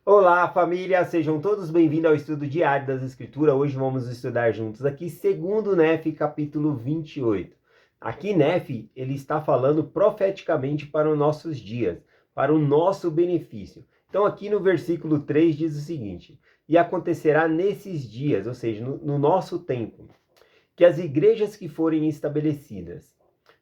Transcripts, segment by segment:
Olá, família! Sejam todos bem-vindos ao estudo diário das Escrituras. Hoje vamos estudar juntos aqui, segundo Nefe, capítulo 28. Aqui, Nefe, ele está falando profeticamente para os nossos dias, para o nosso benefício. Então, aqui no versículo 3 diz o seguinte: E acontecerá nesses dias, ou seja, no nosso tempo, que as igrejas que forem estabelecidas,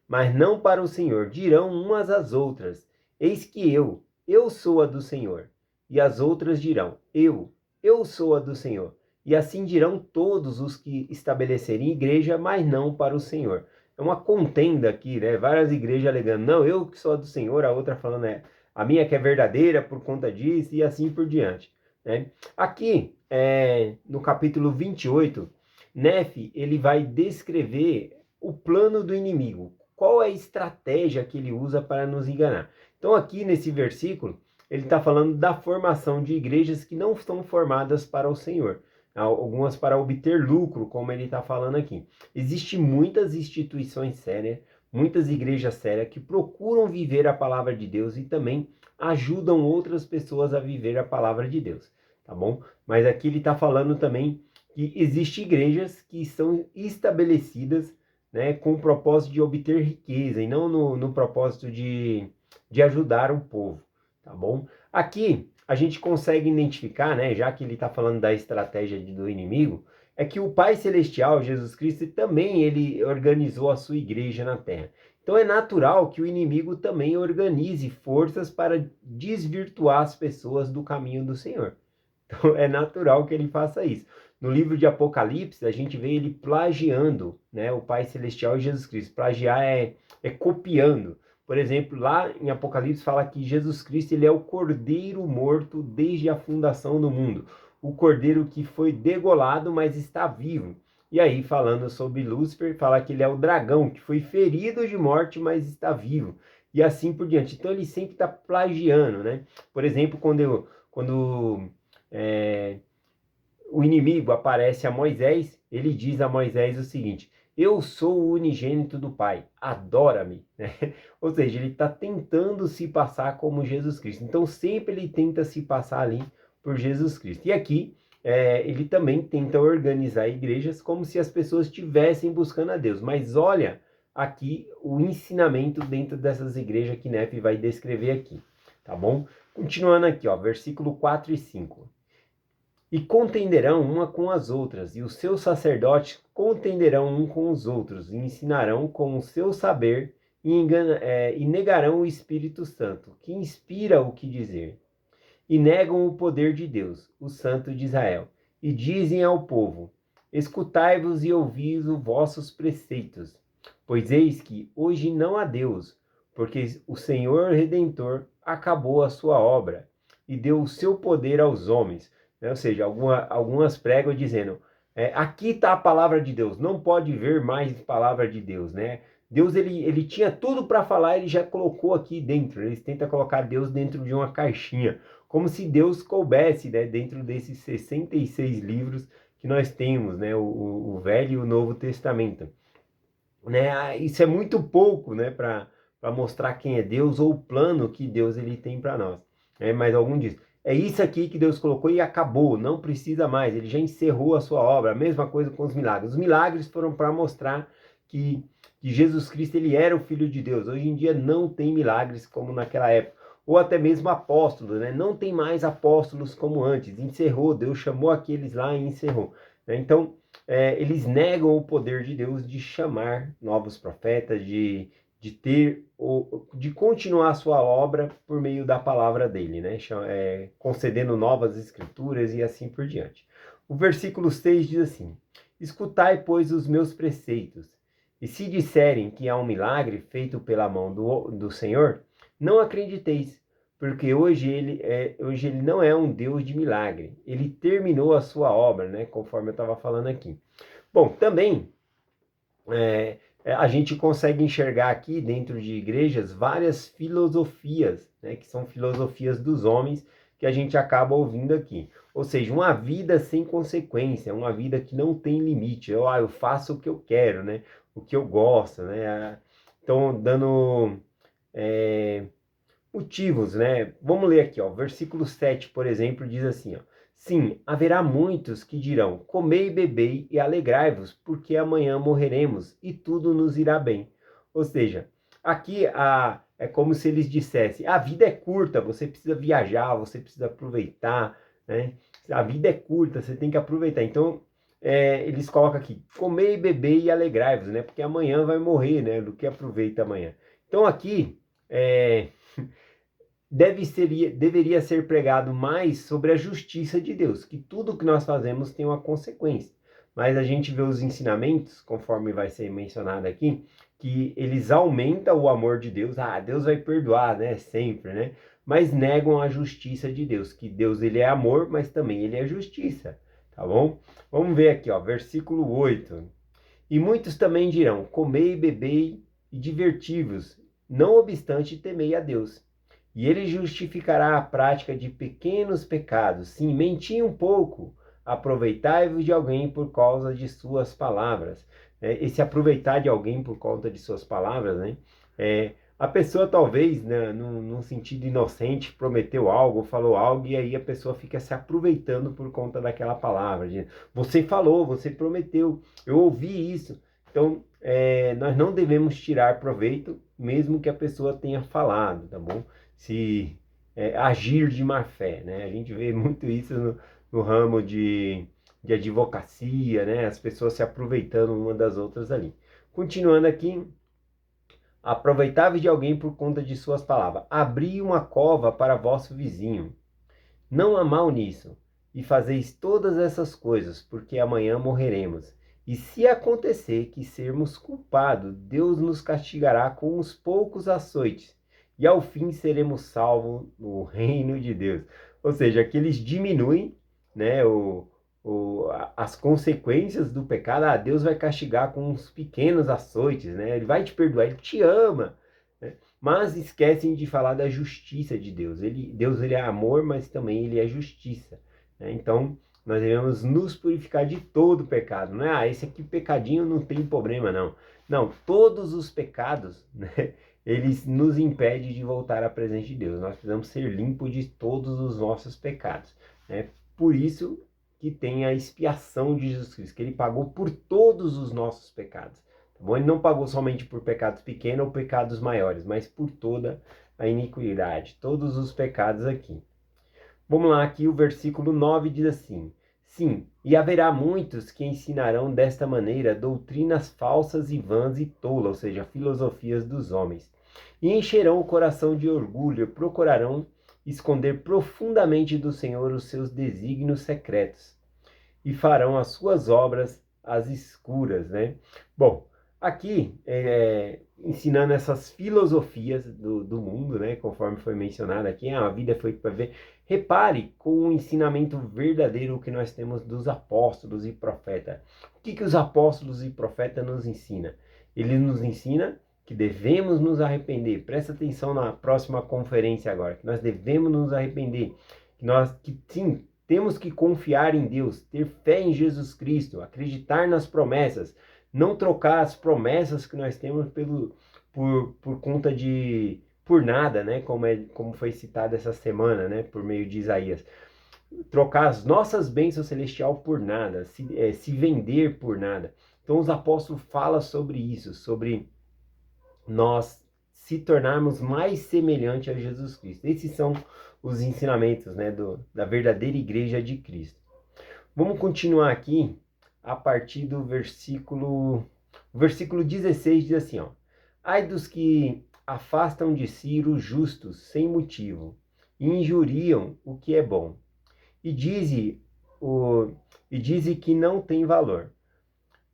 mas não para o Senhor, dirão umas às outras: Eis que eu sou a do Senhor. E as outras dirão: eu sou a do Senhor. E assim dirão todos os que estabelecerem igreja, mas não para o Senhor. É uma contenda aqui, né? Várias igrejas alegando: não, eu que sou a do Senhor, a outra falando: a minha que é verdadeira por conta disso, e assim por diante, né? Aqui, no capítulo 28, Nefe, ele vai descrever o plano do inimigo. Qual é a estratégia que ele usa para nos enganar? Então, aqui nesse versículo, ele está falando da formação de igrejas que não estão formadas para o Senhor. Algumas para obter lucro, como ele está falando aqui. Existem muitas instituições sérias, muitas igrejas sérias que procuram viver a palavra de Deus e também ajudam outras pessoas a viver a palavra de Deus, tá bom? Mas aqui ele está falando também que existem igrejas que são estabelecidas, né, com o propósito de obter riqueza e não no propósito de ajudar o povo, tá bom? Aqui a gente consegue identificar, né, já que ele está falando da estratégia do inimigo, é que o Pai Celestial, Jesus Cristo, também ele organizou a sua igreja na terra. Então é natural que o inimigo também organize forças para desvirtuar as pessoas do caminho do Senhor. Então é natural que ele faça isso. No livro de Apocalipse, a gente vê ele plagiando, né, o Pai Celestial e Jesus Cristo. Plagiar é copiando. Por exemplo, lá em Apocalipse fala que Jesus Cristo ele é o cordeiro morto desde a fundação do mundo. O cordeiro que foi degolado, mas está vivo. E aí, falando sobre Lúcifer, fala que ele é o dragão que foi ferido de morte, mas está vivo. E assim por diante. Então ele sempre está plagiando, né? Por exemplo, quando é, o inimigo aparece a Moisés, ele diz a Moisés o seguinte: eu sou o unigênito do Pai, adora-me, né? Ou seja, ele está tentando se passar como Jesus Cristo. Então sempre ele tenta se passar ali por Jesus Cristo. E aqui ele também tenta organizar igrejas como se as pessoas estivessem buscando a Deus. Mas olha aqui o ensinamento dentro dessas igrejas que Nefe vai descrever aqui, tá bom? Continuando aqui, ó, versículo 4 e 5. E contenderão uma com as outras, e os seus sacerdotes contenderão um com os outros, e ensinarão com o seu saber, e negarão o Espírito Santo, que inspira o que dizer. E negam o poder de Deus, o Santo de Israel, e dizem ao povo: escutai-vos e ouvi os vossos preceitos, pois eis que hoje não há Deus, porque o Senhor Redentor acabou a sua obra, e deu o seu poder aos homens, né? Ou seja, algumas pregam dizendo: aqui está a palavra de Deus, não pode ver mais palavra de Deus, né? Deus ele tinha tudo para falar, ele já colocou aqui dentro. Eles tentam colocar Deus dentro de uma caixinha, como se Deus coubesse, né, dentro desses 66 livros que nós temos, né, o Velho e o Novo Testamento. Né? Isso é muito pouco, né, para mostrar quem é Deus ou o plano que Deus ele tem para nós. Mas algum diz: é isso aqui que Deus colocou e acabou, não precisa mais, ele já encerrou a sua obra. A mesma coisa com os milagres. Os milagres foram para mostrar que Jesus Cristo ele era o Filho de Deus. Hoje em dia não tem milagres como naquela época. Ou até mesmo apóstolos, né? Não tem mais apóstolos como antes. Encerrou, Deus chamou aqueles lá e encerrou. Né? Então, eles negam o poder de Deus de chamar novos profetas, de continuar a sua obra por meio da palavra dele, né? Concedendo novas escrituras e assim por diante. O versículo 6 diz assim: escutai, pois, os meus preceitos, e se disserem que há um milagre feito pela mão do Senhor, não acrediteis, porque hoje ele não é um Deus de milagre. Ele terminou a sua obra, né? Conforme eu estava falando aqui. Bom, também a gente consegue enxergar aqui dentro de igrejas várias filosofias, né? Que são filosofias dos homens que a gente acaba ouvindo aqui. Ou seja, uma vida sem consequência, uma vida que não tem limite. Eu faço o que eu quero, né? O que eu gosto, né? Então, dando motivos, né? Vamos ler aqui, ó. Versículo 7, por exemplo, diz assim, ó. Sim, haverá muitos que dirão: comei e bebei e alegrai-vos, porque amanhã morreremos e tudo nos irá bem. Ou seja, aqui é como se eles dissessem: a vida é curta, você precisa viajar, você precisa aproveitar, né? A vida é curta, você tem que aproveitar. Então, eles colocam aqui: comei e bebei e alegrai-vos, né? Porque amanhã vai morrer, né? Do que aproveita amanhã. Então, aqui, deveria ser pregado mais sobre a justiça de Deus, que tudo que nós fazemos tem uma consequência. Mas a gente vê os ensinamentos, conforme vai ser mencionado aqui, que eles aumentam o amor de Deus. Ah, Deus vai perdoar, né? Sempre, né? Mas negam a justiça de Deus, que Deus ele é amor, mas também ele é justiça, tá bom? Vamos ver aqui, ó, versículo 8. E muitos também dirão: comei, bebei e diverti-vos, não obstante temei a Deus. E ele justificará a prática de pequenos pecados. Sim, menti um pouco. Aproveitai-vos de alguém por causa de suas palavras. Esse aproveitar de alguém por conta de suas palavras, né? A pessoa talvez, né, num sentido inocente, prometeu algo, falou algo, e aí a pessoa fica se aproveitando por conta daquela palavra. Você falou, você prometeu, eu ouvi isso. Então, nós não devemos tirar proveito, mesmo que a pessoa tenha falado, tá bom? Se agir de má fé, né? A gente vê muito isso no ramo de advocacia, né? As pessoas se aproveitando uma das outras ali. Continuando aqui, aproveitáveis de alguém por conta de suas palavras. Abri uma cova para vosso vizinho. Não há mal nisso. E fazeis todas essas coisas, porque amanhã morreremos. E se acontecer que sermos culpados, Deus nos castigará com uns poucos açoites, e ao fim seremos salvos no reino de Deus. Ou seja, que eles diminuem, né, as consequências do pecado. Ah, Deus vai castigar com uns pequenos açoites, né? Ele vai te perdoar, ele te ama, né? Mas esquecem de falar da justiça de Deus. Deus ele é amor, mas também ele é justiça, né? Então, nós devemos nos purificar de todo pecado. Não é, esse aqui pecadinho não tem problema, não. Não, todos os pecados, né, eles nos impedem de voltar à presença de Deus. Nós precisamos ser limpos de todos os nossos pecados, né? Por isso que tem a expiação de Jesus Cristo, que ele pagou por todos os nossos pecados. Tá bom? Ele não pagou somente por pecados pequenos ou pecados maiores, mas por toda a iniquidade, todos os pecados aqui. Vamos lá, aqui o versículo 9 diz assim: sim, e haverá muitos que ensinarão desta maneira doutrinas falsas e vãs e tolas, ou seja, filosofias dos homens, e encherão o coração de orgulho e procurarão esconder profundamente do Senhor os seus desígnios secretos, e farão as suas obras às escuras, né? Bom, aqui ensinando essas filosofias do mundo, né? Conforme foi mencionado aqui, a vida foi para ver. Repare com o ensinamento verdadeiro que nós temos dos apóstolos e profetas. O que os apóstolos e profetas nos ensinam? Eles nos ensinam que devemos nos arrepender. Presta atenção na próxima conferência agora, que nós devemos nos arrepender. Que sim, temos que confiar em Deus, ter fé em Jesus Cristo, acreditar nas promessas, não trocar as promessas que nós temos por conta de por nada, né? Como foi citado essa semana, né? Por meio de Isaías. Trocar as nossas bênçãos celestial por nada, se vender por nada. Então os apóstolos falam sobre isso, sobre nós se tornarmos mais semelhante a Jesus Cristo. Esses são os ensinamentos, né, da verdadeira igreja de Cristo. Vamos continuar aqui a partir do versículo 16 diz assim, ó: ai dos que afastam de si os justos sem motivo e injuriam o que é bom, e dize que não tem valor.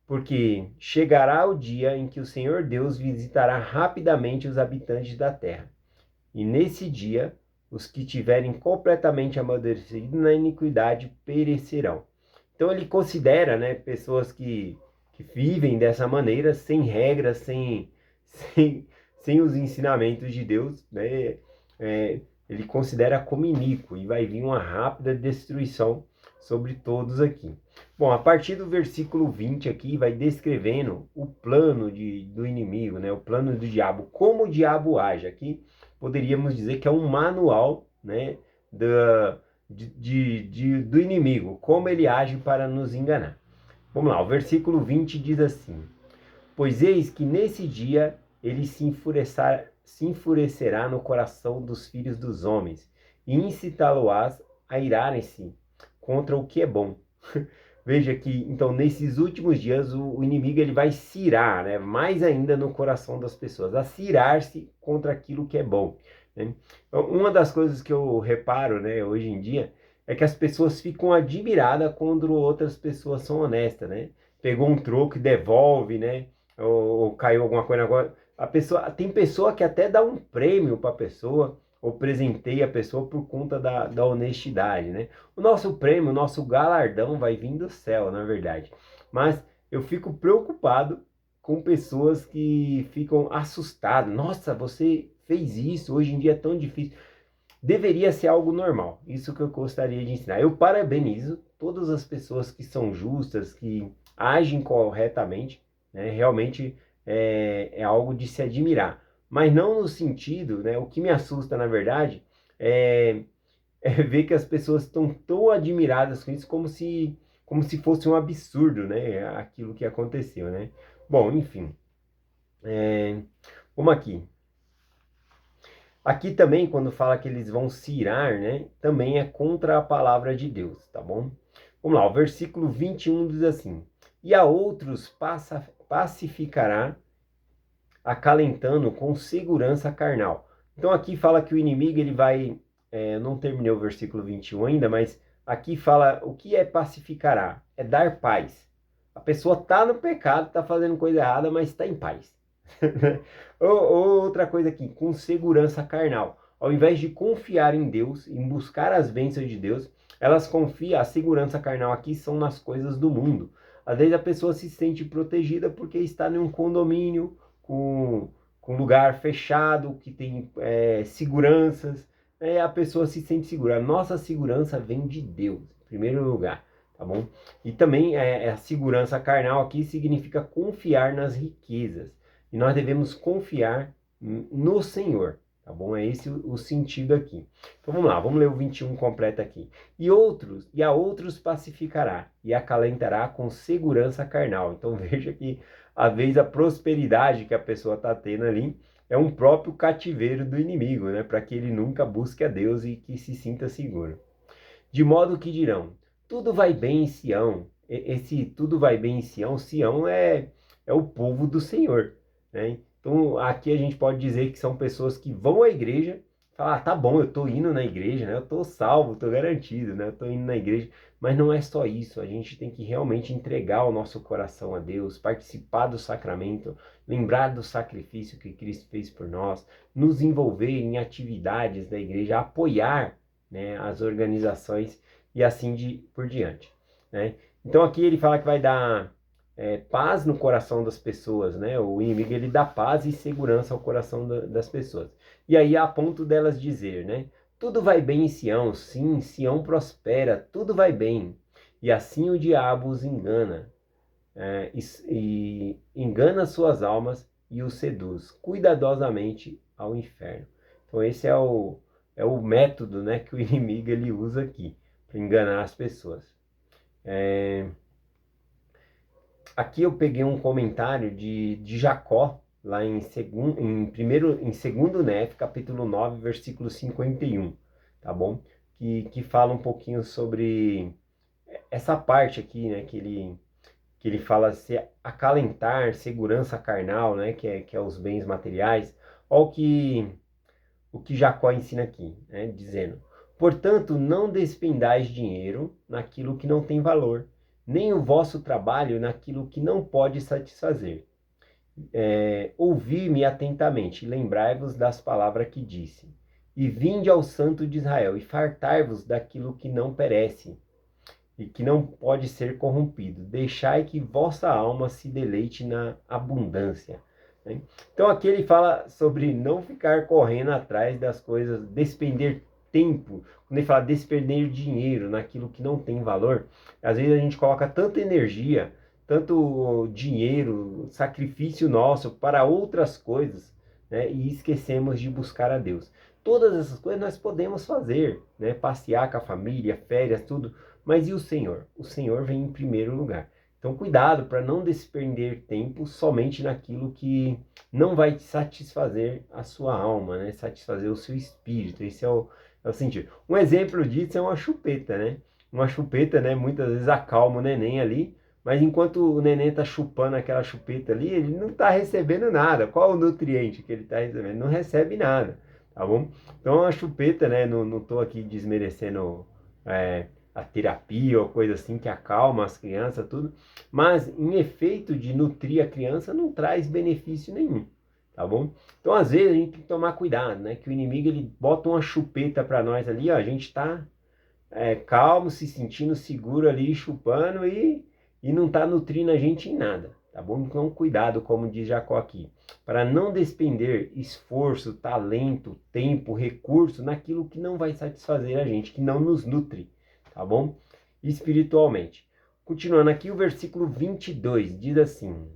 Porque chegará o dia em que o Senhor Deus visitará rapidamente os habitantes da terra. E nesse dia, os que tiverem completamente amadurecido na iniquidade perecerão. Então ele considera, né, pessoas que vivem dessa maneira, sem regras, sem os ensinamentos de Deus, né? Ele considera como iníquo e vai vir uma rápida destruição sobre todos aqui. Bom, a partir do versículo 20 aqui vai descrevendo o plano do inimigo, né? O plano do diabo, como o diabo age aqui. poderíamos dizer que é um manual, né, do inimigo, como ele age para nos enganar. Vamos lá, o versículo 20 diz assim: Pois eis que nesse dia ele se enfurecerá no coração dos filhos dos homens, e incitá-lo-ás a irarem-se contra o que é bom. Veja que, então, nesses últimos dias, o inimigo ele vai se irar, né, mais ainda no coração das pessoas, a se irar-se contra aquilo que é bom, né? Então, uma das coisas que eu reparo, né, hoje em dia, é que as pessoas ficam admiradas quando outras pessoas são honestas, né? Pegou um troco e devolve, né? Ou caiu alguma coisa agora. Tem pessoa que até dá um prêmio para a pessoa, ou presenteia a pessoa por conta da honestidade, né? O nosso prêmio, o nosso galardão vai vir do céu, na verdade. Mas eu fico preocupado com pessoas que ficam assustadas. Nossa, você fez isso, hoje em dia é tão difícil. Deveria ser algo normal, isso que eu gostaria de ensinar. Eu parabenizo todas as pessoas que são justas, que agem corretamente, né? Realmente é algo de se admirar. Mas não no sentido, né? O que me assusta, na verdade, é, é ver que as pessoas estão tão admiradas com isso como se fosse um absurdo, né? Aquilo que aconteceu, né? Bom, enfim. Vamos aqui. Aqui também, quando fala que eles vão se irar, né? Também é contra a palavra de Deus, tá bom? Vamos lá, o versículo 21 diz assim: E a outros pacificará, acalentando com segurança carnal. Então aqui fala que o inimigo ele vai, eu não terminei o versículo 21 ainda, mas aqui fala o que é pacificará, é dar paz. A pessoa está no pecado, está fazendo coisa errada, mas está em paz. ou outra coisa aqui, com segurança carnal. Ao invés de confiar em Deus, em buscar as bênçãos de Deus, elas confiam, a segurança carnal aqui são nas coisas do mundo. Às vezes a pessoa se sente protegida porque está em um condomínio, com lugar fechado, que tem seguranças, a pessoa se sente segura. A nossa segurança vem de Deus, em primeiro lugar, tá bom? E também a segurança carnal aqui significa confiar nas riquezas. E nós devemos confiar no Senhor, tá bom? É esse o sentido aqui. Então vamos lá, vamos ler o 21 completo aqui. E a outros pacificará e acalentará com segurança carnal. Então veja que às vezes a prosperidade que a pessoa está tendo ali é um próprio cativeiro do inimigo, né? Para que ele nunca busque a Deus e que se sinta seguro. De modo que dirão, tudo vai bem em Sião. Esse tudo vai bem em Sião, Sião é o povo do Senhor, né? Então aqui a gente pode dizer que são pessoas que vão à igreja, falar, tá bom, eu tô indo na igreja, né? Eu tô salvo, tô garantido, né? Eu tô indo na igreja, mas não é só isso, a gente tem que realmente entregar o nosso coração a Deus, participar do sacramento, lembrar do sacrifício que Cristo fez por nós, nos envolver em atividades da igreja, apoiar, né, as organizações e assim por diante, né? Então aqui ele fala que vai dar paz no coração das pessoas, né? O inimigo ele dá paz e segurança ao coração das pessoas. E aí a ponto delas dizer, né? Tudo vai bem em Sião, sim, Sião prospera, tudo vai bem. E assim o diabo os engana, e engana suas almas e os seduz cuidadosamente ao inferno. Então esse é o método, né, que o inimigo ele usa aqui para enganar as pessoas. Aqui eu peguei um comentário de Jacó, lá em 2 Nef, capítulo 9, versículo 51, tá bom? Que fala um pouquinho sobre essa parte aqui, né, que ele fala se acalentar, segurança carnal, né, que é os bens materiais. Olha o que Jacó ensina aqui, né, dizendo: portanto, não despendais dinheiro naquilo que não tem valor, nem o vosso trabalho naquilo que não pode satisfazer. Ouvi-me atentamente, lembrai-vos das palavras que disse, e vinde ao Santo de Israel, e fartai-vos daquilo que não perece, e que não pode ser corrompido. Deixai que vossa alma se deleite na abundância. Né? Então aqui ele fala sobre não ficar correndo atrás das coisas, despender tempo. Quando ele fala despender dinheiro naquilo que não tem valor, às vezes a gente coloca tanta energia, tanto dinheiro, sacrifício nosso para outras coisas, né, e esquecemos de buscar a Deus. Todas essas coisas nós podemos fazer, né, passear com a família, férias, tudo, mas e o Senhor? O Senhor vem em primeiro lugar. Então cuidado para não despender tempo somente naquilo que não vai satisfazer a sua alma, né, satisfazer o seu espírito. Esse é o sentido. Um exemplo disso é uma chupeta, né? Uma chupeta, né, muitas vezes acalma o neném ali, mas enquanto o neném está chupando aquela chupeta ali, ele não está recebendo nada. Qual o nutriente que ele está recebendo? Não recebe nada, tá bom? Então a chupeta, né, não estou aqui desmerecendo a terapia ou coisa assim que acalma as crianças, tudo, mas em efeito de nutrir a criança não traz benefício nenhum, tá bom? Então às vezes a gente tem que tomar cuidado, né, que o inimigo ele bota uma chupeta para nós ali, ó, a gente está calmo, se sentindo seguro ali, chupando e não está nutrindo a gente em nada, tá bom? Então cuidado, como diz Jacó aqui, para não despender esforço, talento, tempo, recurso naquilo que não vai satisfazer a gente, que não nos nutre, tá bom? Espiritualmente. Continuando aqui, o versículo 22 diz assim: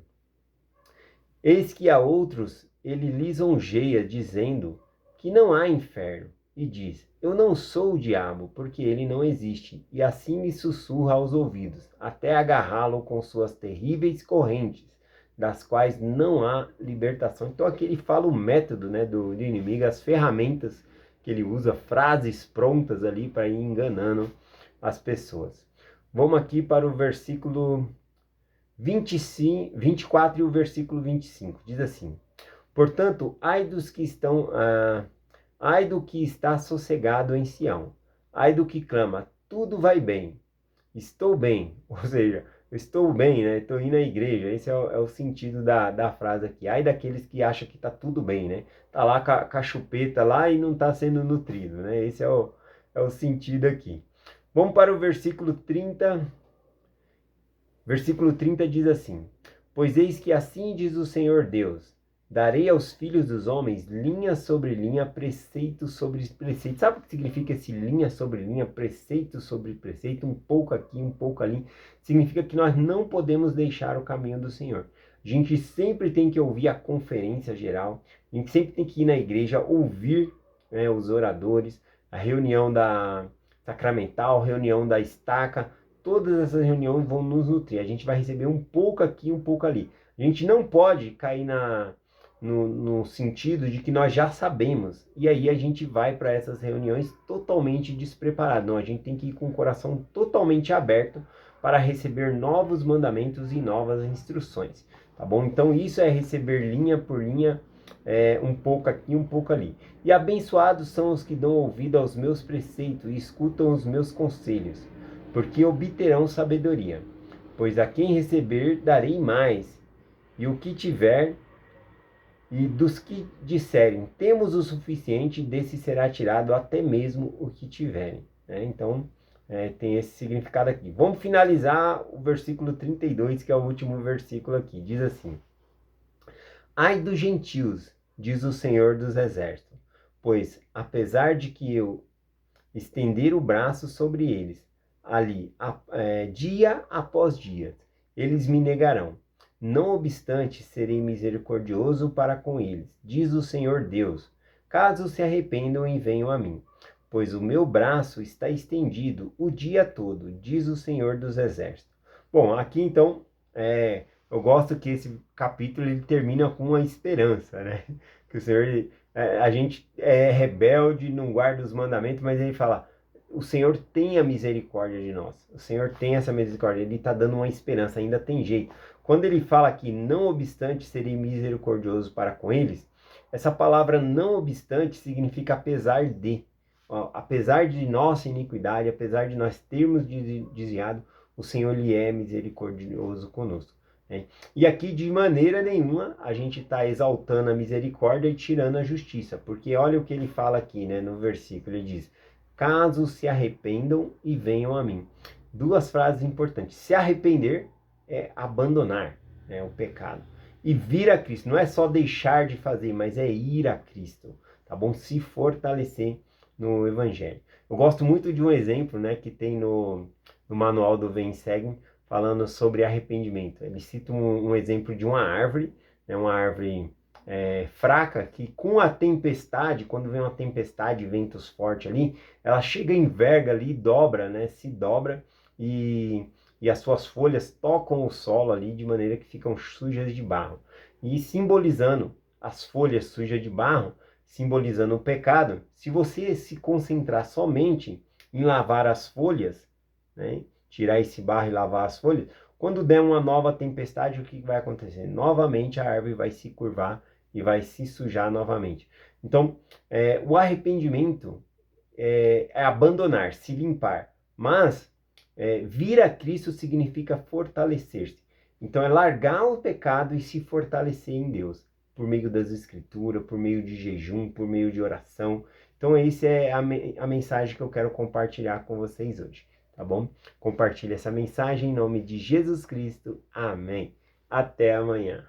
Eis que a outros ele lisonjeia, dizendo que não há inferno, e diz: Eu não sou o diabo, porque ele não existe, e assim me sussurra aos ouvidos, até agarrá-lo com suas terríveis correntes, das quais não há libertação. Então aqui ele fala o método, né, do inimigo, as ferramentas que ele usa, frases prontas ali para ir enganando as pessoas. Vamos aqui para o versículo 25, 24 e o versículo 25. Diz assim: Portanto, ai dos que estão, ai do que está sossegado em Sião, ai do que clama, tudo vai bem, estou bem, ou seja, eu estou bem, né? Estou indo à igreja. Esse é o sentido da frase aqui. Ai daqueles que acham que está tudo bem, né? Tá lá com a chupeta lá e não está sendo nutrido, né? Esse é o sentido aqui. Vamos para o versículo 30. Versículo 30 diz assim: Pois eis que assim diz o Senhor Deus: Darei aos filhos dos homens linha sobre linha, preceito sobre preceito. Sabe o que significa esse linha sobre linha, preceito sobre preceito? Um pouco aqui, um pouco ali. Significa que nós não podemos deixar o caminho do Senhor. A gente sempre tem que ouvir a conferência geral, a gente sempre tem que ir na igreja, ouvir, né, os oradores, a reunião da sacramental, reunião da estaca. Todas essas reuniões vão nos nutrir. A gente vai receber um pouco aqui, um pouco ali. A gente não pode cair no sentido de que nós já sabemos. E aí a gente vai para essas reuniões totalmente despreparado. Não, a gente tem que ir com o coração totalmente aberto para receber novos mandamentos e novas instruções. Tá bom? Então isso é receber linha por linha, um pouco aqui, um pouco ali. E abençoados são os que dão ouvido aos meus preceitos e escutam os meus conselhos, porque obterão sabedoria. Pois a quem receber darei mais, e o que tiver, e dos que disserem temos o suficiente, desse será tirado até mesmo o que tiverem. Então, tem esse significado aqui. Vamos finalizar o versículo 32, que é o último versículo aqui. Diz assim: Ai dos gentios, diz o Senhor dos Exércitos, pois apesar de que eu estender o braço sobre eles, ali, dia após dia, eles me negarão. Não obstante, serei misericordioso para com eles, diz o Senhor Deus, caso se arrependam e venham a mim. Pois o meu braço está estendido o dia todo, diz o Senhor dos Exércitos. Bom, aqui então, eu gosto que esse capítulo ele termina com uma esperança, né? Que o Senhor, a gente é rebelde, não guarda os mandamentos, mas ele fala: o Senhor tem a misericórdia de nós. O Senhor tem essa misericórdia. Ele está dando uma esperança, ainda tem jeito. Quando ele fala que não obstante serei misericordioso para com eles, essa palavra não obstante significa apesar de. Ó, apesar de nossa iniquidade, apesar de nós termos desviado, o Senhor lhe é misericordioso conosco. E aqui de maneira nenhuma a gente está exaltando a misericórdia e tirando a justiça, porque olha o que ele fala aqui, né, no versículo, ele diz: caso se arrependam e venham a mim. Duas frases importantes: se arrepender é abandonar, né, o pecado, e vir a Cristo, não é só deixar de fazer, mas é ir a Cristo, tá bom? Se fortalecer no Evangelho. Eu gosto muito de um exemplo, né, que tem no manual do Vem Segue, falando sobre arrependimento. Ele cita um exemplo de uma árvore, né, uma árvore fraca, que com a tempestade, quando vem uma tempestade, ventos fortes ali, ela chega, enverga ali, dobra, né? Se dobra e as suas folhas tocam o solo ali de maneira que ficam sujas de barro. E simbolizando as folhas sujas de barro, simbolizando o pecado, se você se concentrar somente em lavar as folhas, né? Tirar esse barro e lavar as folhas, quando der uma nova tempestade, o que vai acontecer? Novamente a árvore vai se curvar e vai se sujar novamente. Então, o arrependimento é abandonar, se limpar. Mas vir a Cristo significa fortalecer-se. Então, é largar o pecado e se fortalecer em Deus, por meio das Escrituras, por meio de jejum, por meio de oração. Então, essa é a mensagem que eu quero compartilhar com vocês hoje, tá bom? Compartilhe essa mensagem em nome de Jesus Cristo. Amém. Até amanhã.